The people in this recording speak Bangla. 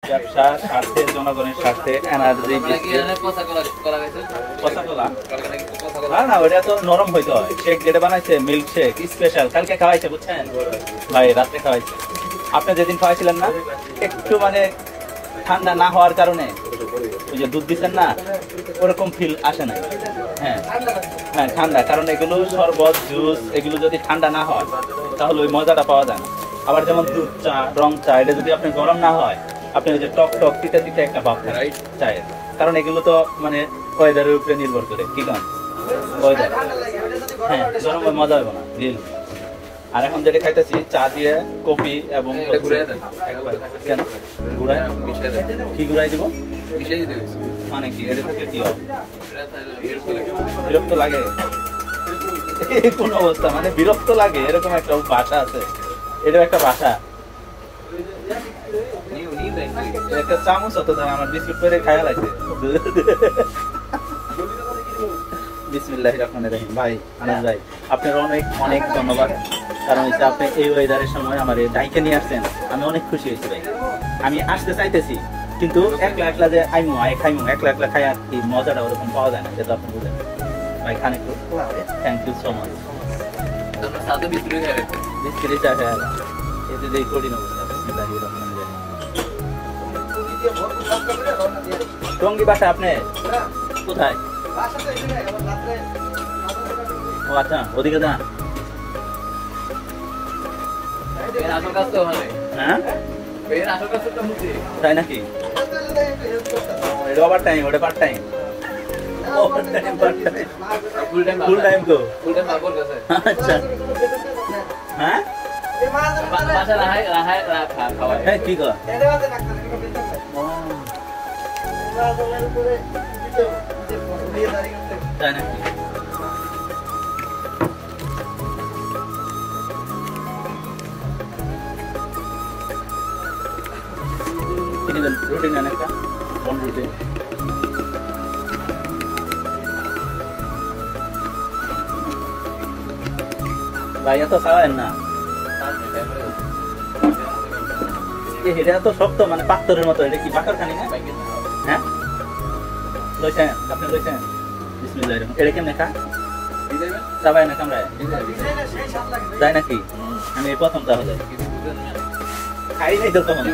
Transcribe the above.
ব্যবসার স্বার্থে, জনগণের স্বার্থে এনার্জি না, ওটা তো নরম হইতে হয়। শেক যেটা বানাইছে মিল্ক শেক স্পেশাল, কালকে খাওয়াইছে বুঝছেন ভাই, রাত্রে খাওয়াইছে। আপনি যেদিন খাওয়াইছিলেন না, একটু মানে ঠান্ডা না হওয়ার কারণে ওই যে দুধ দিচ্ছেন না, ওরকম ফিল আসে না। হ্যাঁ হ্যাঁ, ঠান্ডা, কারণ এগুলো শরবত জুস এগুলো যদি ঠান্ডা না হয় তাহলে ওই মজাটা পাওয়া যায় না। আবার যেমন দুধ চা, রং চা, এটা যদি আপনি গরম না হয়, আপনি ওই যে টক টক তিতা তিতা একটা ভাব থাকে চায়ের, কারণ এগুলো তো মানে ওয়েদারের উপরে নির্ভর করে। কি কারণ ওয়েদার, হ্যাঁ গরম মজা হবে না রিল। আর এখন যেটা খাইতেছি চা দিয়ে কফি এবং কেন গুড়াই, কি গুড়াই দিব মানে কি, এটা থেকে কি হবে? বিরক্ত লাগে কোন অবস্থা, মানে বিরক্ত লাগে এরকম একটা ভাষা আছে, এটাও একটা ভাষা। একটা চামচ হতো আমার বিস্কুট করে খায়া লাগছে। বিসমিল্লাহির রহমানির রহিম। ভাই আনাস ভাই, আপনার অনেক অনেক ধন্যবাদ, কারণ হচ্ছে আপনি এই ওয়েদারের সময় আমার এই ডাইকে নিয়ে আসছেন, আমি অনেক খুশি হয়েছি ভাই। আমি আসতে চাইতেছি কিন্তু একলা একলা যে খাইমু একলা একলা খাই, আর কি মজাটা ওরকম পাওয়া যায় না, যেটা আপনি বুঝেন ভাই। খান একটু, thank you so much. Biscuit চা খাই এতে যে কঠিন অবস্থা। বিসমিল্লাহির রহমানির রহিম। টঙ্গী বাসা আপনি কোথায়? ও আচ্ছা, ওদিকে যান। হ্যাঁ তাই নাকি? ওভার টাইম, ওটা পার্ট টাইম। ফুল টাইম তো। আচ্ছা হ্যাঁ কি কর তাই নাকি? রুটি নেন একটা, কোন রুটি? ভাই এত খাওয়ায়েন না, এটা তো শক্ত মানে পাথরের মতো। এটা কি পাথর খানি না? হ্যাঁ লইছেন আপনি, লইছেন? বিসমিল্লাহির রহমানির রহিম। এটা কেমনে খা চাবাই না কামড়ায় তাই নাকি? আমি প্রথম তাহলে খাই নাই তো, তখন